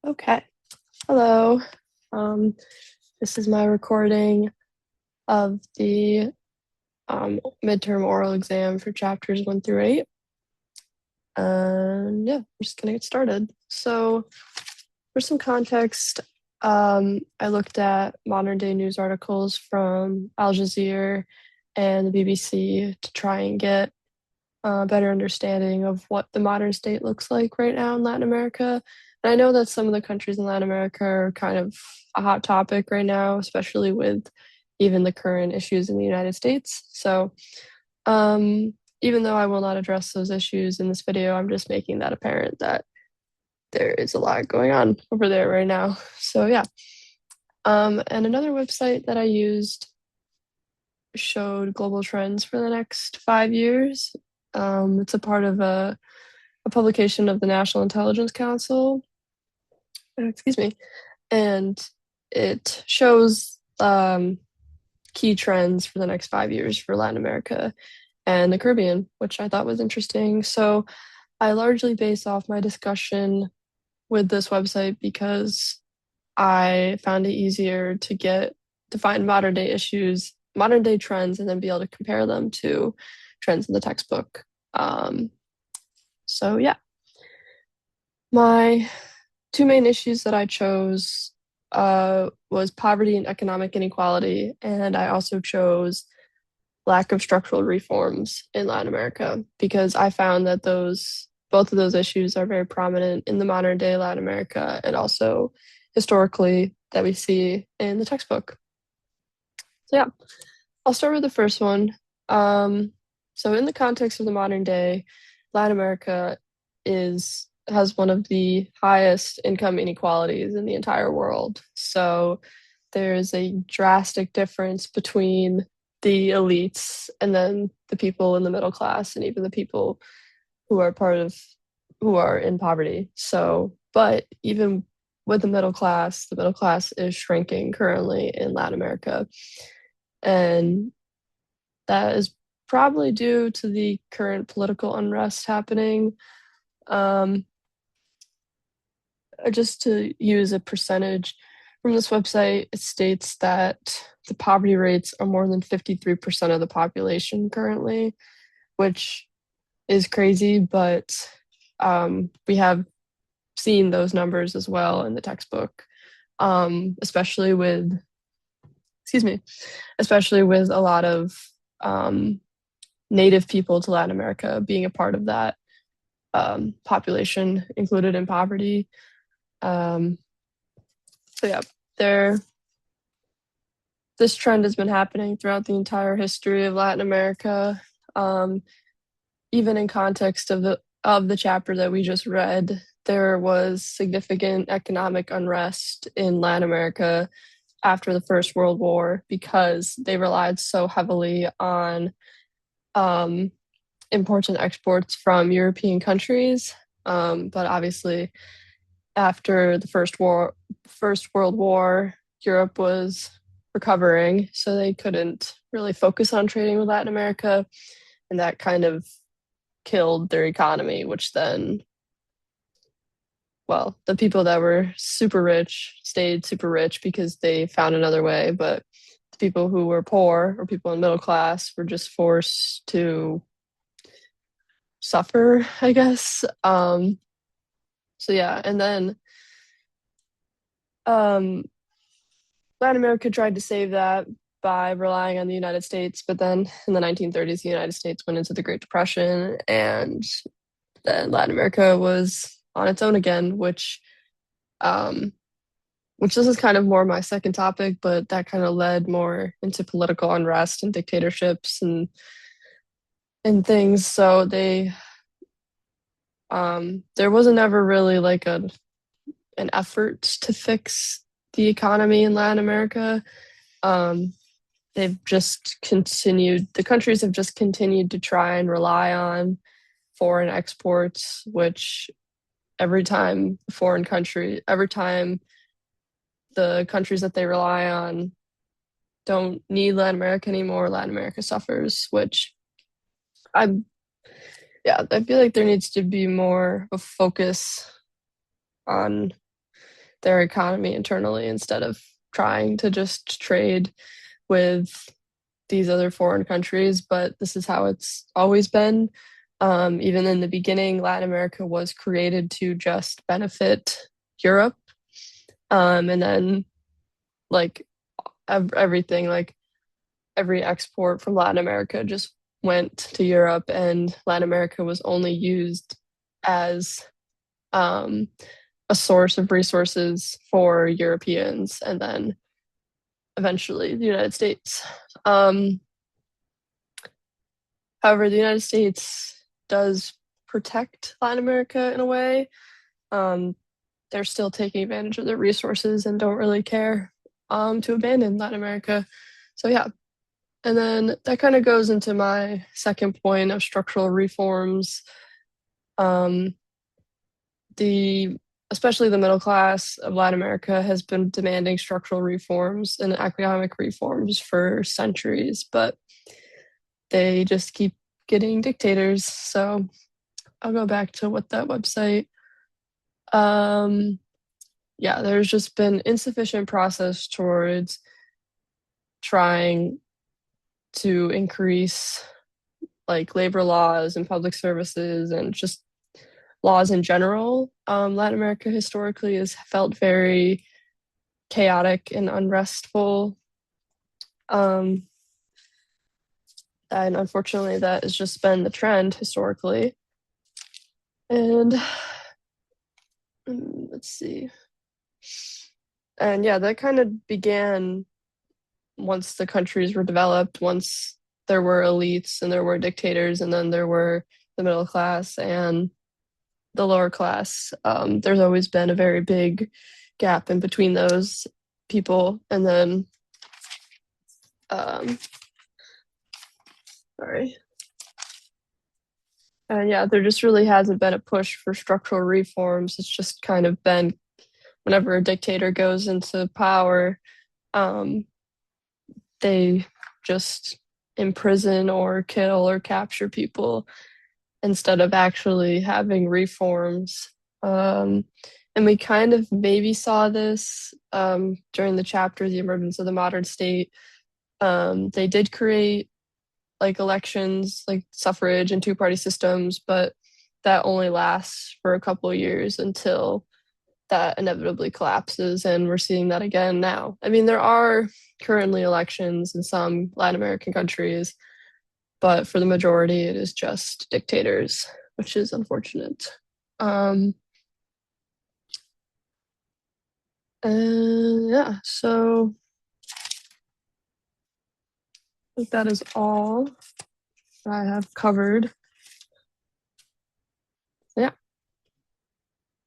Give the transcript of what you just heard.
Okay. Hello. Um, this is my recording of the midterm oral exam for chapters 1 through 8. And yeah, we're just gonna get started. So, for some context, I looked at modern day news articles from Al Jazeera and the BBC to try and get a better understanding of what the modern state looks like right now in Latin America. And I know that some of the countries in Latin America are kind of a hot topic right now, especially with even the current issues in the United States. So, um, even though I will not address those issues in this video, I'm just making that apparent that there is a lot going on over there right now. So, yeah. And another website that I used showed global trends for the next 5 years. It's a part of a publication of the National Intelligence Council. Excuse me. And it shows key trends for the next 5 years for Latin America and the Caribbean, which I thought was interesting. So I largely base off my discussion with this website because I found it easier to find modern day issues, modern day trends, and then be able to compare them to trends in the textbook. So yeah, my two main issues that I chose was poverty and economic inequality, and I also chose lack of structural reforms in Latin America because I found that those both of those issues are very prominent in the modern day Latin America and also historically that we see in the textbook. So yeah, I'll start with the first one. So in the context of the modern day, Latin America has one of the highest income inequalities in the entire world. So there's a drastic difference between the elites and then the people in the middle class and even the people who are who are in poverty. So, but even with the middle class is shrinking currently in Latin America. And that is probably due to the current political unrest happening. Um, just to use a percentage from this website, it states that the poverty rates are more than 53% of the population currently, which is crazy, but we have seen those numbers as well in the textbook, especially with, excuse me, especially with a lot of native people to Latin America being a part of that population included in poverty. Um, so yeah, there this trend has been happening throughout the entire history of Latin America. Um, Even in context of the chapter that we just read, there was significant economic unrest in Latin America after the First World War because they relied so heavily on imports and exports from European countries. But obviously, after the First World War, Europe was recovering, so they couldn't really focus on trading with Latin America, and that kind of killed their economy, which then, well, the people that were super rich stayed super rich because they found another way, but the people who were poor or people in middle class were just forced to suffer, I guess. So yeah, and then um, Latin America tried to save that by relying on the United States, but then in the 1930s, the United States went into the Great Depression, and then Latin America was on its own again, um, which this is kind of more my second topic, but that kind of led more into political unrest and dictatorships and things. So there wasn't ever really like an effort to fix the economy in Latin America. Um, the countries have just continued to try and rely on foreign exports, which every time the countries that they rely on don't need Latin America anymore, Latin America suffers, which I yeah, I feel like there needs to be more of a focus on their economy internally instead of trying to just trade with these other foreign countries. But this is how it's always been. Even in the beginning, Latin America was created to just benefit Europe. And then, like, everything, like every export from Latin America just went to Europe, and Latin America was only used as um, a source of resources for Europeans and then eventually the United States. Um, However, the United States does protect Latin America in a way. Um, they're still taking advantage of their resources and don't really care to abandon Latin America. So, yeah. And then that kind of goes into my second point of structural reforms. Um, the especially the middle class of Latin America has been demanding structural reforms and economic reforms for centuries, but they just keep getting dictators. So I'll go back to what that website. Yeah, there's just been insufficient process towards trying to increase like labor laws and public services and just laws in general. Latin America historically has felt very chaotic and unrestful. Um, and unfortunately, that has just been the trend historically. And let's see. And yeah, that kind of began once the countries were developed, once there were elites and there were dictators, and then there were the middle class and the lower class. There's always been a very big gap in between those people. And then, sorry. And yeah, there just really hasn't been a push for structural reforms. It's just kind of been whenever a dictator goes into power, um, they just imprison or kill or capture people instead of actually having reforms. And we kind of maybe saw this during the chapter, The Emergence of the Modern State. They did create like elections, like suffrage and two-party systems, but that only lasts for a couple of years until that inevitably collapses. And we're seeing that again now. I mean, there are currently elections in some Latin American countries, but for the majority, it is just dictators, which is unfortunate. And yeah, so I think that is all I have covered.